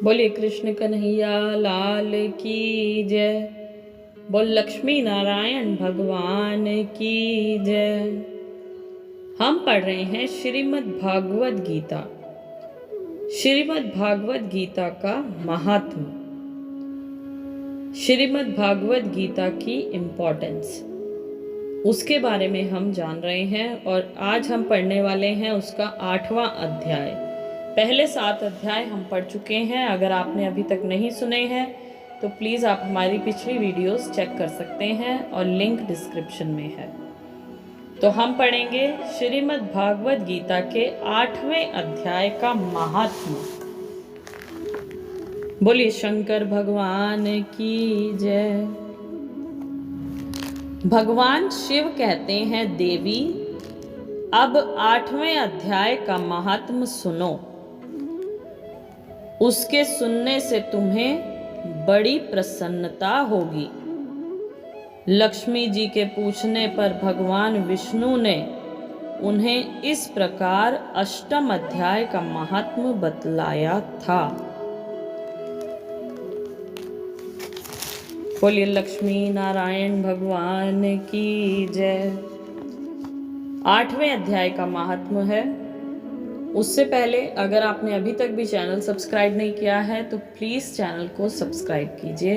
बोले कृष्ण कन्हैया लाल की जय। बोल लक्ष्मी नारायण भगवान की जय। हम पढ़ रहे हैं श्रीमद् भागवत गीता। श्रीमद् भागवत गीता का महात्म, श्रीमद् भागवत गीता की इम्पोर्टेंस, उसके बारे में हम जान रहे हैं। और आज हम पढ़ने वाले हैं उसका 8वां अध्याय। पहले 7 अध्याय हम पढ़ चुके हैं। अगर आपने अभी तक नहीं सुने हैं तो प्लीज़ आप हमारी पिछली वीडियोस चेक कर सकते हैं और लिंक डिस्क्रिप्शन में है। तो हम पढ़ेंगे श्रीमद् भागवत गीता के 8वें अध्याय का महात्म। बोलिए शंकर भगवान की जय। भगवान शिव कहते हैं, देवी अब 8वें अध्याय का महात्म सुनो। उसके सुनने से तुम्हें बड़ी प्रसन्नता होगी। लक्ष्मी जी के पूछने पर भगवान विष्णु ने उन्हें इस प्रकार 8म अध्याय का महात्म बतलाया था। बोलिए लक्ष्मी नारायण भगवान की जय। 8वें अध्याय का महात्म है। उससे पहले अगर आपने अभी तक भी चैनल सब्सक्राइब नहीं किया है तो प्लीज़ चैनल को सब्सक्राइब कीजिए।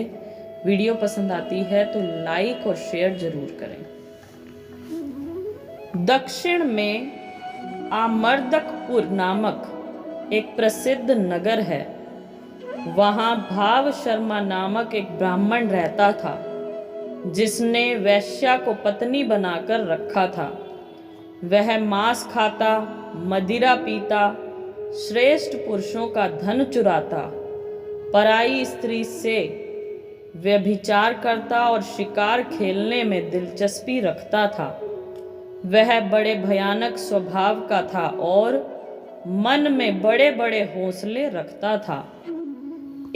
वीडियो पसंद आती है तो लाइक और शेयर जरूर करें। दक्षिण में आमर्दकपुर नामक एक प्रसिद्ध नगर है। वहाँ भाव शर्मा नामक एक ब्राह्मण रहता था, जिसने वैश्या को पत्नी बनाकर रखा था। वह मांस खाता, मदिरा पीता, श्रेष्ठ पुरुषों का धन चुराता, पराई स्त्री से व्यभिचार करता और शिकार खेलने में दिलचस्पी रखता था। वह बड़े भयानक स्वभाव का था और मन में बड़े बड़े हौसले रखता था।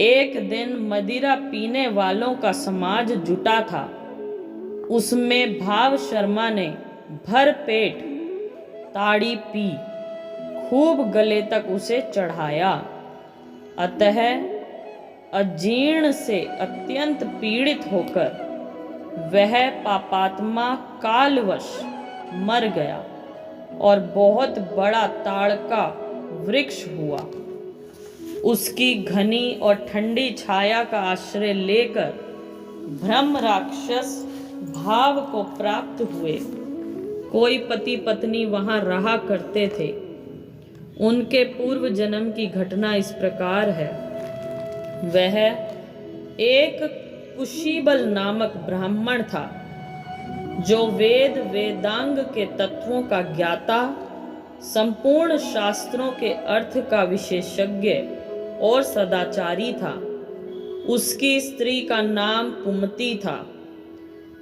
एक दिन मदिरा पीने वालों का समाज जुटा था। उसमें भाव शर्मा ने भर पेट ताड़ी पी, खूब गले तक उसे चढ़ाया। अतः अजीर्ण से अत्यंत पीड़ित होकर वह पापात्मा कालवश मर गया और बहुत बड़ा ताड़ का वृक्ष हुआ। उसकी घनी और ठंडी छाया का आश्रय लेकर ब्रह्म राक्षस भाव को प्राप्त हुए। कोई पति पत्नी वहां रहा करते थे। उनके पूर्व जन्म की घटना इस प्रकार है। वह एक कुशीबल नामक ब्राह्मण था, जो वेद वेदांग के तत्वों का ज्ञाता, संपूर्ण शास्त्रों के अर्थ का विशेषज्ञ और सदाचारी था। उसकी स्त्री का नाम कुमति था।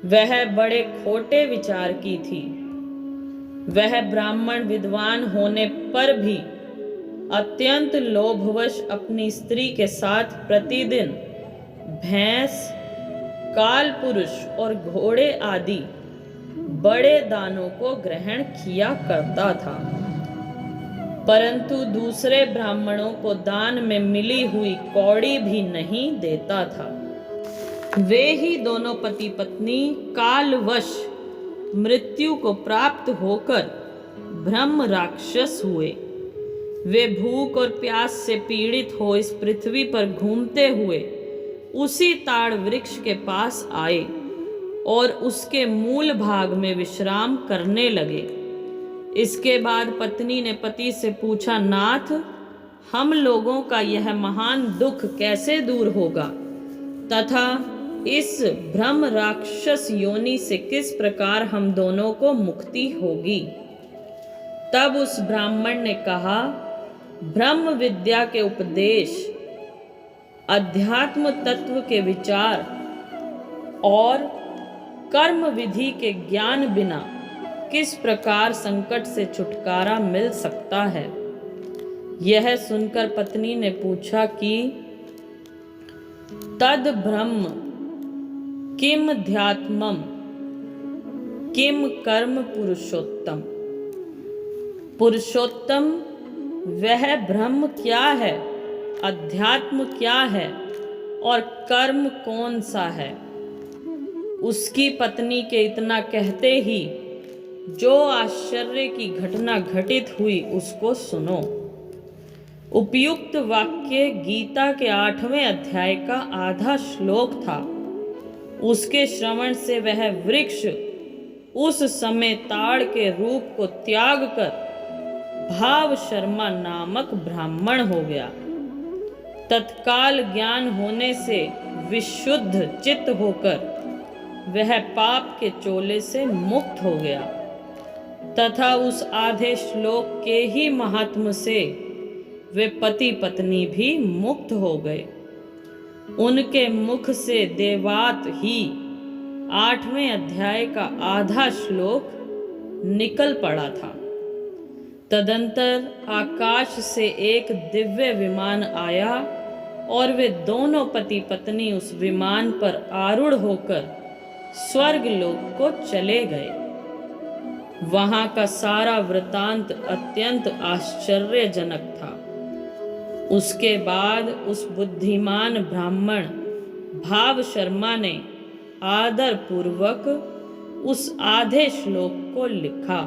वह बड़े खोटे विचार की थी। वह ब्राह्मण विद्वान होने पर भी अत्यंत लोभवश अपनी स्त्री के साथ प्रतिदिन भैंस, काल पुरुष और घोड़े आदि बड़े दानों को ग्रहण किया करता था, परंतु दूसरे ब्राह्मणों को दान में मिली हुई कौड़ी भी नहीं देता था। वे ही दोनों पति पत्नी कालवश मृत्यु को प्राप्त होकर ब्रह्म राक्षस हुए। वे भूख और प्यास से पीड़ित हो इस पृथ्वी पर घूमते हुए उसी ताड़ वृक्ष के पास आए और उसके मूल भाग में विश्राम करने लगे। इसके बाद पत्नी ने पति से पूछा, नाथ, हम लोगों का यह महान दुख कैसे दूर होगा तथा इस ब्रह्म राक्षस योनि से किस प्रकार हम दोनों को मुक्ति होगी? तब उस ब्राह्मण ने कहा, ब्रह्म विद्या के उपदेश, अध्यात्म तत्व के विचार और कर्म विधि के ज्ञान बिना किस प्रकार संकट से छुटकारा मिल सकता है? यह सुनकर पत्नी ने पूछा कि तद ब्रह्म किम ध्यात्मम किम कर्म पुरुषोत्तम। पुरुषोत्तम वह ब्रह्म क्या है अध्यात्म क्या है और कर्म कौन सा है। उसकी पत्नी के इतना कहते ही जो आश्चर्य की घटना घटित हुई उसको सुनो। उपयुक्त वाक्य गीता के 8वें अध्याय का आधा श्लोक था। उसके श्रवण से वह वृक्ष उस समय ताड़ के रूप को त्याग कर भाव शर्मा नामक ब्राह्मण हो गया। तत्काल ज्ञान होने से विशुद्ध चित्त होकर वह पाप के चोले से मुक्त हो गया तथा उस आधे श्लोक के ही महात्म से वे पति पत्नी भी मुक्त हो गए। उनके मुख से देवात ही 8वें अध्याय का आधा श्लोक निकल पड़ा था। तदंतर आकाश से एक दिव्य विमान आया और वे दोनों पति पत्नी उस विमान पर आरूढ़ होकर स्वर्ग लोक को चले गए। वहां का सारा वृतांत अत्यंत आश्चर्यजनक था। उसके बाद उस बुद्धिमान ब्राह्मण भाव शर्मा ने आदर पूर्वक उस आधे श्लोक को लिखा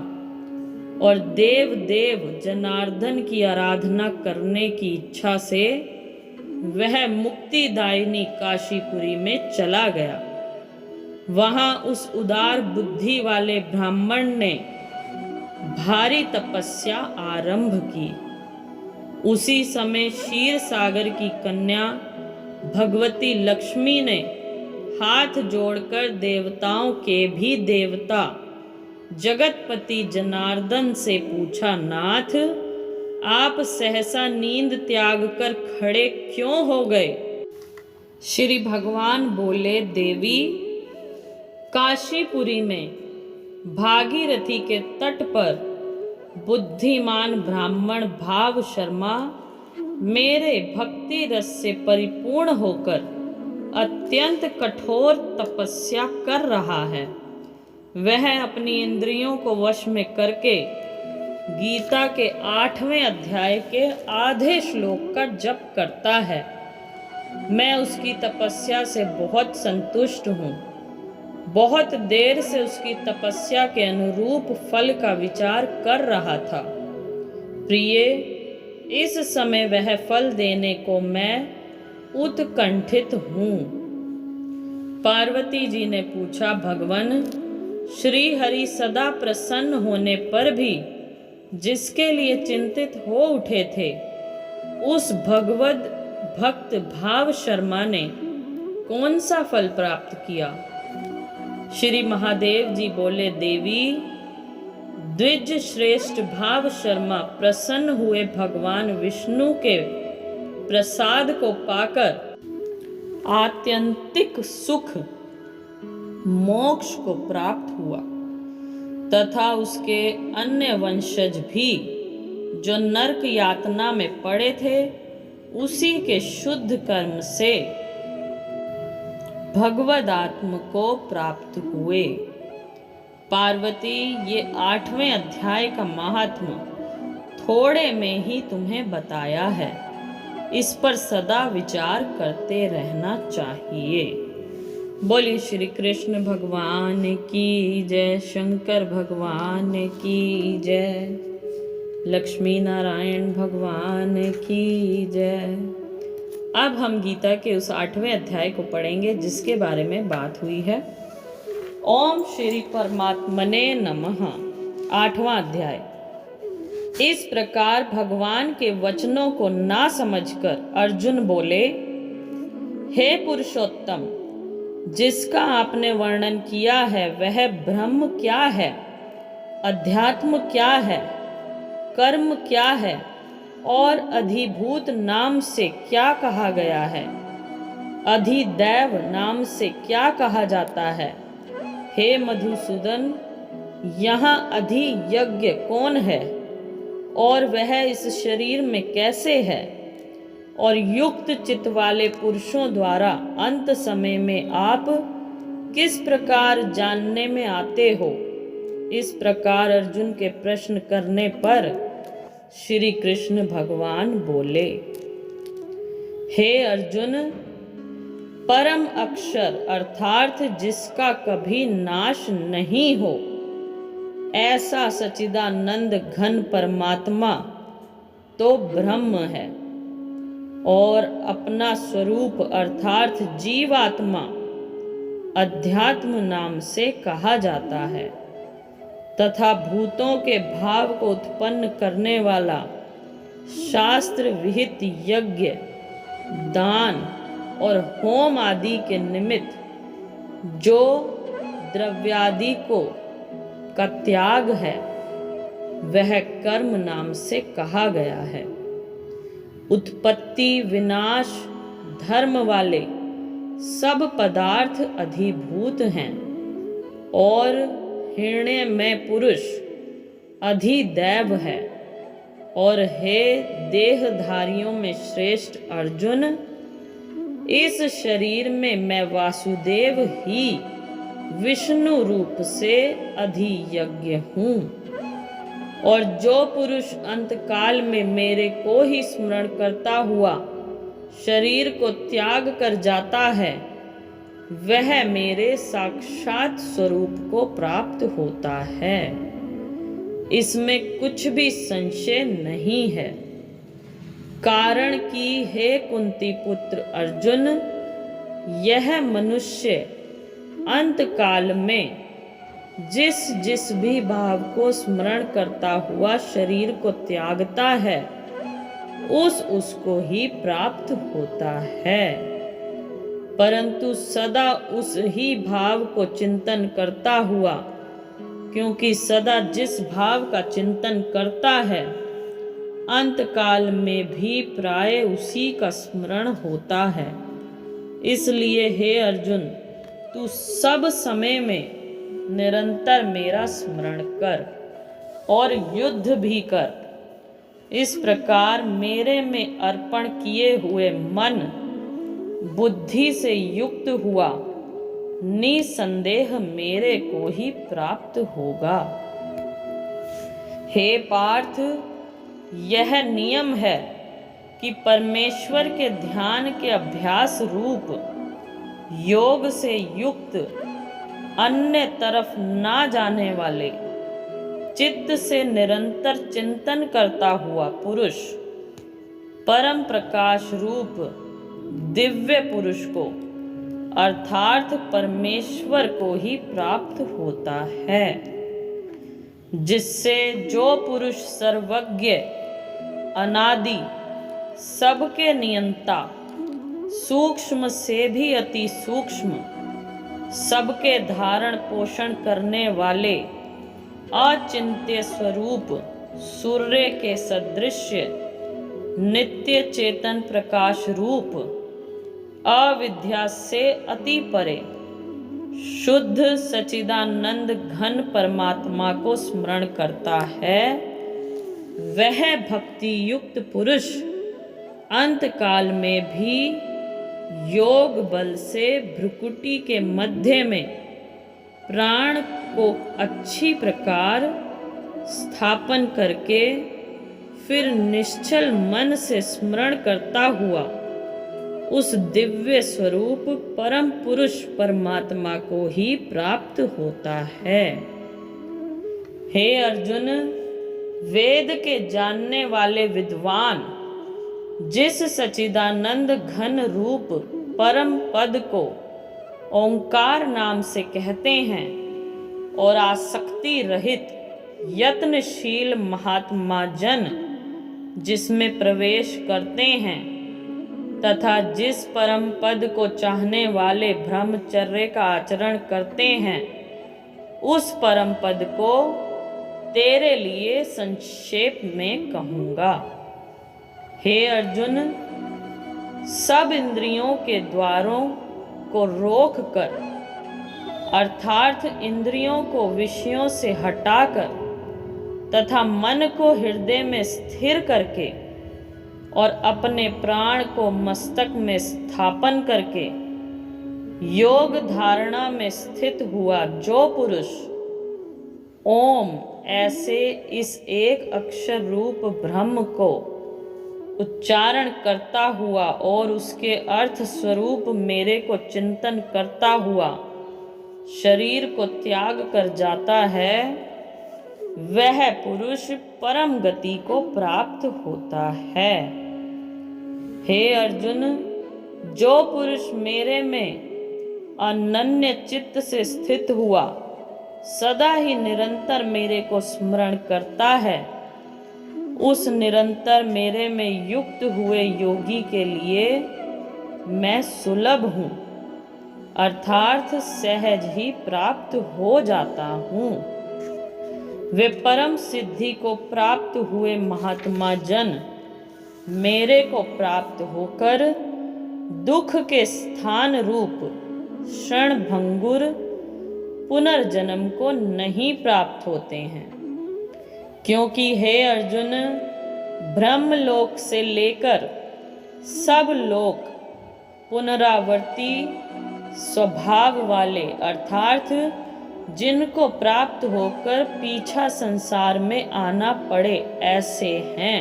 और देव देव जनार्दन की आराधना करने की इच्छा से वह मुक्तिदायिनी काशीपुरी में चला गया। वहां उस उदार बुद्धि वाले ब्राह्मण ने भारी तपस्या आरंभ की। उसी समय क्षीर सागर की कन्या भगवती लक्ष्मी ने हाथ जोड़कर देवताओं के भी देवता जगतपति जनार्दन से पूछा, नाथ आप सहसा नींद त्याग कर खड़े क्यों हो गए। श्री भगवान बोले, देवी काशीपुरी में भागीरथी के तट पर बुद्धिमान ब्राह्मण भाव शर्मा मेरे भक्ति रस से परिपूर्ण होकर अत्यंत कठोर तपस्या कर रहा है। वह अपनी इंद्रियों को वश में करके गीता के 8वें अध्याय के आधे श्लोक का जप करता है। मैं उसकी तपस्या से बहुत संतुष्ट हूँ। बहुत देर से उसकी तपस्या के अनुरूप फल का विचार कर रहा था। प्रिय, इस समय वह फल देने को मैं उत्कंठित हूँ। पार्वती जी ने पूछा, भगवन श्री हरि सदा प्रसन्न होने पर भी जिसके लिए चिंतित हो उठे थे, उस भगवद भक्त भाव शर्मा ने कौन सा फल प्राप्त किया। श्री महादेव जी बोले, देवी द्विज श्रेष्ठ भाव शर्मा प्रसन्न हुए भगवान विष्णु के प्रसाद को पाकर आत्यंतिक सुख मोक्ष को प्राप्त हुआ तथा उसके अन्य वंशज भी जो नरक यातना में पड़े थे उसी के शुद्ध कर्म से भगवद आत्म को प्राप्त हुए। पार्वती, ये 8वें अध्याय का महात्म थोड़े में ही तुम्हें बताया है। इस पर सदा विचार करते रहना चाहिए। बोलिए श्री कृष्ण भगवान की जय, शंकर भगवान की जय, लक्ष्मी नारायण भगवान की जय। अब हम गीता के उस 8वें अध्याय को पढ़ेंगे जिसके बारे में बात हुई है। ओम श्री परमात्मने नमः। 8वां अध्याय। इस प्रकार भगवान के वचनों को ना समझकर अर्जुन बोले, हे पुरुषोत्तम, जिसका आपने वर्णन किया है वह ब्रह्म क्या है, अध्यात्म क्या है, कर्म क्या है और अधिभूत नाम से क्या कहा गया है, अधिदैव नाम से क्या कहा जाता है। हे मधुसूदन, यहाँ अधियज्ञ कौन है और वह इस शरीर में कैसे है, और युक्त चित्त वाले पुरुषों द्वारा अंत समय में आप किस प्रकार जानने में आते हो। इस प्रकार अर्जुन के प्रश्न करने पर श्री कृष्ण भगवान बोले, हे अर्जुन, परम अक्षर अर्थात जिसका कभी नाश नहीं हो, ऐसा सच्चिदानंद घन परमात्मा तो ब्रह्म है और अपना स्वरूप अर्थात जीवात्मा अध्यात्म नाम से कहा जाता है तथा भूतों के भाव को उत्पन्न करने वाला शास्त्र विहित यज्ञ, दान और होम आदि के निमित्त जो द्रव्यादि का त्याग है वह कर्म नाम से कहा गया है। उत्पत्ति विनाश धर्म वाले सब पदार्थ अधिभूत हैं और हिरण्य में पुरुष अधिदैव है। और हे देहधारियों में श्रेष्ठ अर्जुन, इस शरीर में मैं वासुदेव ही विष्णु रूप से अधियज्ञ हूँ। और जो पुरुष अंतकाल में मेरे को ही स्मरण करता हुआ शरीर को त्याग कर जाता है, वह मेरे साक्षात स्वरूप को प्राप्त होता है। इसमें कुछ भी संशय नहीं है। कारण कि हे कुंती पुत्र अर्जुन, यह मनुष्य अंतकाल में जिस जिस भी भाव को स्मरण करता हुआ शरीर को त्यागता है, उसको ही प्राप्त होता है। परंतु सदा उस ही भाव को चिंतन करता हुआ, क्योंकि सदा जिस भाव का चिंतन करता है अंतकाल में भी प्राय उसी का स्मरण होता है। इसलिए हे अर्जुन, तू सब समय में निरंतर मेरा स्मरण कर और युद्ध भी कर। इस प्रकार मेरे में अर्पण किए हुए मन बुद्धि से युक्त हुआ निसंदेह मेरे को ही प्राप्त होगा। हे पार्थ, यह नियम है कि परमेश्वर के ध्यान के अभ्यास रूप योग से युक्त अन्य तरफ ना जाने वाले चित्त से निरंतर चिंतन करता हुआ पुरुष परम प्रकाश रूप दिव्य पुरुष को अर्थात परमेश्वर को ही प्राप्त होता है, जिससे जो पुरुष सर्वज्ञ अनादि सबके नियंता सूक्ष्म से भी अति सूक्ष्म सबके धारण पोषण करने वाले अचिंत्य स्वरूप सूर्य के सदृश्य नित्य चेतन प्रकाश रूप अविद्या से अति परे शुद्ध सच्चिदानंद घन परमात्मा को स्मरण करता है, वह भक्ति युक्त पुरुष अंतकाल में भी योग बल से भ्रुकुटी के मध्य में प्राण को अच्छी प्रकार स्थापन करके फिर निश्चल मन से स्मरण करता हुआ उस दिव्य स्वरूप परम पुरुष परमात्मा को ही प्राप्त होता है। हे अर्जुन, वेद के जानने वाले विद्वान जिस सच्चिदानंद घन रूप परम पद को ओंकार नाम से कहते हैं और आसक्ति रहित यत्नशील महात्मा जन जिसमें प्रवेश करते हैं तथा जिस परम पद को चाहने वाले ब्रह्मचर्य का आचरण करते हैं, उस परम पद को तेरे लिए संक्षेप में कहूँगा। हे अर्जुन, सब इंद्रियों के द्वारों को रोक कर अर्थात इंद्रियों को विषयों से हटाकर तथा मन को हृदय में स्थिर करके और अपने प्राण को मस्तक में स्थापन करके योग धारणा में स्थित हुआ जो पुरुष ओम ऐसे इस एक अक्षर रूप ब्रह्म को उच्चारण करता हुआ और उसके अर्थ स्वरूप मेरे को चिंतन करता हुआ शरीर को त्याग कर जाता है, वह पुरुष परम गति को प्राप्त होता है। हे अर्जुन, जो पुरुष मेरे में अनन्य चित्त से स्थित हुआ सदा ही निरंतर मेरे को स्मरण करता है, उस निरंतर मेरे में युक्त हुए योगी के लिए मैं सुलभ हूँ, अर्थात सहज ही प्राप्त हो जाता हूँ। वे परम सिद्धि को प्राप्त हुए महात्मा जन मेरे को प्राप्त होकर दुख के स्थान रूप क्षणभंगुर पुनर्जन्म को नहीं प्राप्त होते हैं, क्योंकि हे अर्जुन, ब्रह्मलोक से लेकर सब लोक पुनरावर्ती स्वभाव वाले अर्थात जिनको प्राप्त होकर पीछा संसार में आना पड़े ऐसे हैं।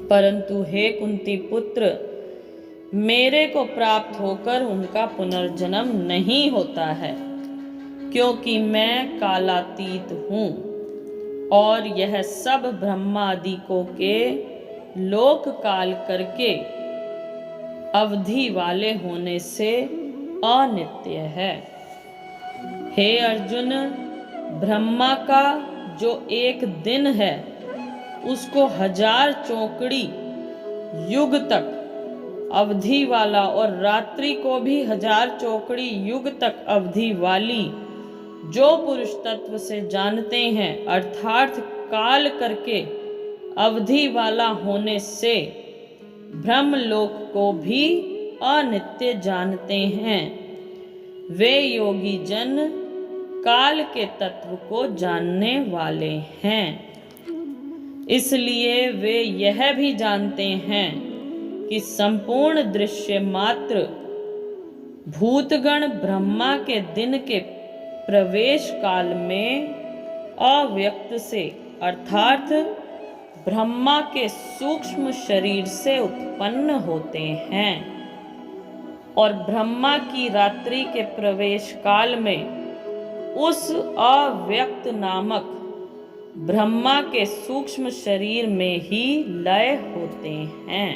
परंतु हे कुंती पुत्र, मेरे को प्राप्त होकर उनका पुनर्जन्म नहीं होता है, क्योंकि मैं कालातीत हूँ और यह सब ब्रह्मादिकों के लोक काल करके अवधि वाले होने से अनित्य है। हे अर्जुन, ब्रह्मा का जो एक दिन है उसको 1000 चौकड़ी युग तक अवधि वाला और रात्रि को भी 1000 चौकड़ी युग तक अवधि वाली जो पुरुष तत्व से जानते हैं, अर्थात काल करके अवधि वाला होने से ब्रह्मलोक को भी अनित्य जानते हैं, वे योगी जन काल के तत्व को जानने वाले हैं। इसलिए वे यह भी जानते हैं कि संपूर्ण दृश्य मात्र भूतगण ब्रह्मा के दिन के प्रवेश काल में अव्यक्त से अर्थात ब्रह्मा के सूक्ष्म शरीर से उत्पन्न होते हैं और ब्रह्मा की रात्रि के प्रवेश काल में उस अव्यक्त नामक ब्रह्मा के सूक्ष्म शरीर में ही लय होते हैं।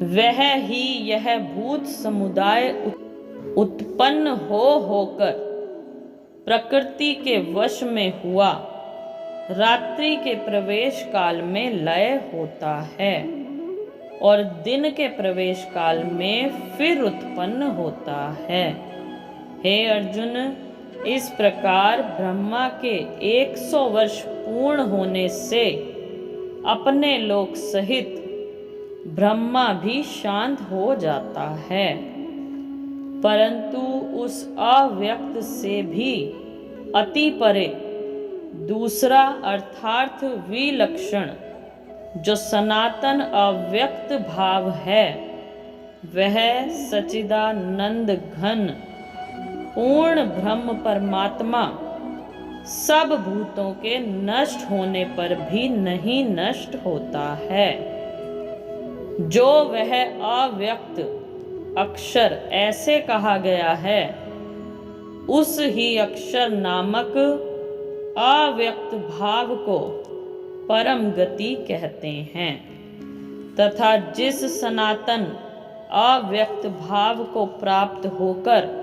वह ही यह भूत समुदाय उत्पन्न होकर प्रकृति के वश में हुआ रात्रि के प्रवेश काल में लय होता है और दिन के प्रवेश काल में फिर उत्पन्न होता है। हे अर्जुन, इस प्रकार ब्रह्मा के 100 वर्ष पूर्ण होने से अपने लोक सहित ब्रह्मा भी शांत हो जाता है, परंतु उस अव्यक्त से भी अति परे दूसरा अर्थात विलक्षण जो सनातन अव्यक्त भाव है, वह सच्चिदानंद घन पूर्ण ब्रह्म परमात्मा सब भूतों के नष्ट होने पर भी नहीं नष्ट होता है। जो वह अव्यक्त अक्षर ऐसे कहा गया है, उस ही अक्षर नामक अव्यक्त भाव को परम गति कहते हैं तथा जिस सनातन अव्यक्त भाव को प्राप्त होकर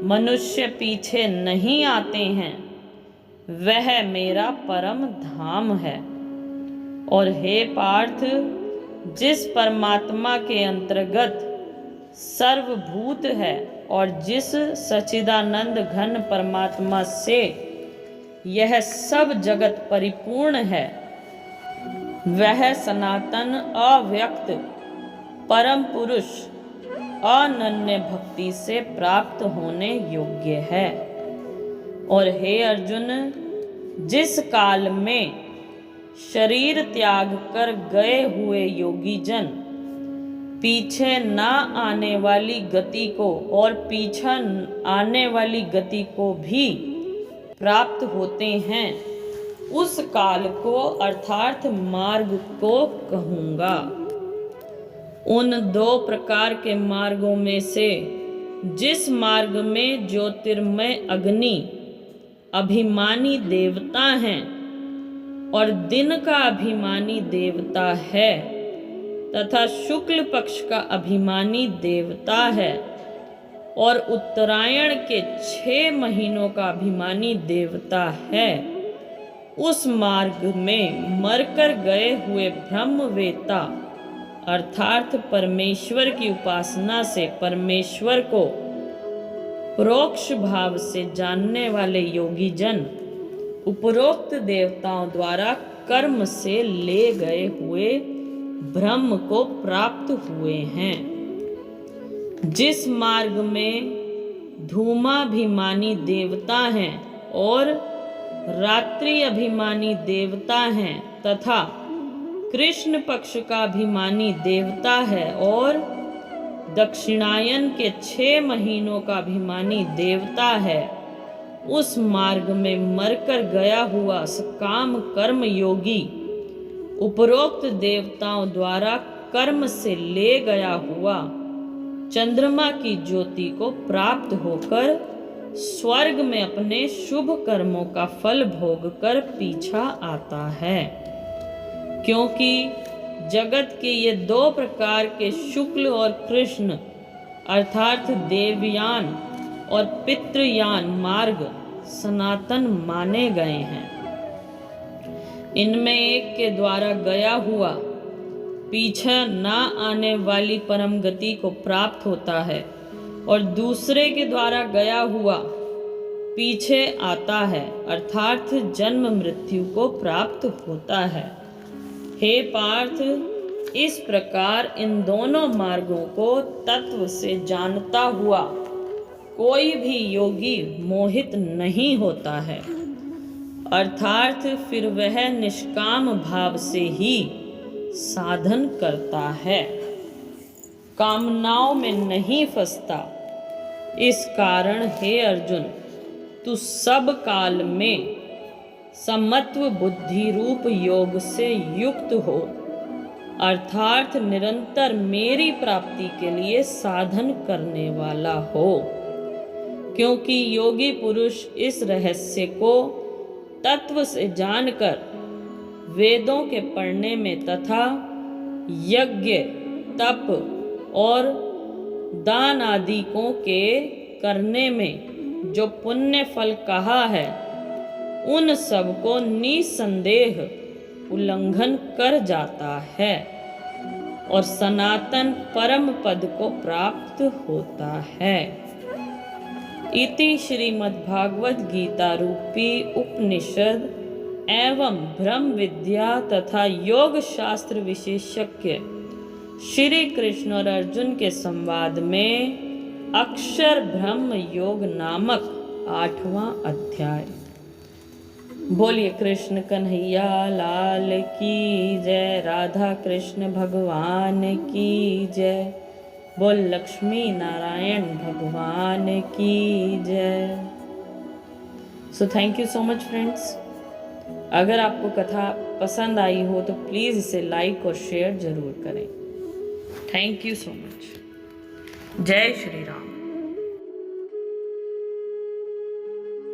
मनुष्य पीछे नहीं आते हैं, वह मेरा परम धाम है। और हे पार्थ, जिस परमात्मा के अंतर्गत सर्वभूत है और जिस सच्चिदानंद घन परमात्मा से यह सब जगत परिपूर्ण है, वह सनातन अव्यक्त परम पुरुष अनन्य भक्ति से प्राप्त होने योग्य है। और हे अर्जुन, जिस काल में शरीर त्याग कर गए हुए योगी जन पीछे ना आने वाली गति को और पीछा आने वाली गति को भी प्राप्त होते हैं, उस काल को अर्थात मार्ग को कहूँगा। उन 2 प्रकार के मार्गों में से जिस मार्ग में ज्योतिर्मय अग्नि अभिमानी देवता हैं और दिन का अभिमानी देवता है तथा शुक्ल पक्ष का अभिमानी देवता है और उत्तरायण के 6 महीनों का अभिमानी देवता है, उस मार्ग में मरकर गए हुए ब्रह्मवेत्ता अर्थात परमेश्वर की उपासना से परमेश्वर को परोक्ष भाव से जानने वाले योगी जन उपरोक्त देवताओं द्वारा कर्म से ले गए हुए ब्रह्म को प्राप्त हुए हैं। जिस मार्ग में धूमाभिमानी देवता हैं और रात्रि अभिमानी देवता हैं तथा कृष्ण पक्ष का अभिमानी देवता है और दक्षिणायन के 6 महीनों का अभिमानी देवता है, उस मार्ग में मरकर गया हुआ सकाम कर्म योगी उपरोक्त देवताओं द्वारा कर्म से ले गया हुआ चंद्रमा की ज्योति को प्राप्त होकर स्वर्ग में अपने शुभ कर्मों का फल भोग कर पीछा आता है। क्योंकि जगत के ये 2 प्रकार के शुक्ल और कृष्ण अर्थात देवयान और पितृयान मार्ग सनातन माने गए हैं। इनमें एक के द्वारा गया हुआ पीछे ना आने वाली परम गति को प्राप्त होता है और दूसरे के द्वारा गया हुआ पीछे आता है अर्थात जन्म मृत्यु को प्राप्त होता है। हे पार्थ, इस प्रकार इन दोनों मार्गों को तत्व से जानता हुआ कोई भी योगी मोहित नहीं होता है, अर्थात फिर वह निष्काम भाव से ही साधन करता है, कामनाओं में नहीं फंसता। इस कारण हे अर्जुन, तू सब काल में समत्व बुद्धि रूप योग से युक्त हो, अर्थात निरंतर मेरी प्राप्ति के लिए साधन करने वाला हो। क्योंकि योगी पुरुष इस रहस्य को तत्व से जानकर वेदों के पढ़ने में तथा यज्ञ तप और दान आदिकों के करने में जो पुण्य फल कहा है, उन सब को निसंदेह उल्लंघन कर जाता है और सनातन परम पद को प्राप्त होता है। इति श्रीमद्भागवत गीता रूपी उपनिषद एवं ब्रह्म विद्या तथा योग शास्त्र विशेषज्ञ श्री कृष्ण और अर्जुन के संवाद में अक्षर ब्रह्म योग नामक 8वां अध्याय। बोलिए कृष्ण कन्हैया लाल की जय, राधा कृष्ण भगवान की जय, बोल लक्ष्मी नारायण भगवान की जय। So thank you so much friends. अगर आपको कथा पसंद आई हो तो प्लीज़ इसे लाइक और शेयर जरूर करें। Thank you so much. जय श्री राम।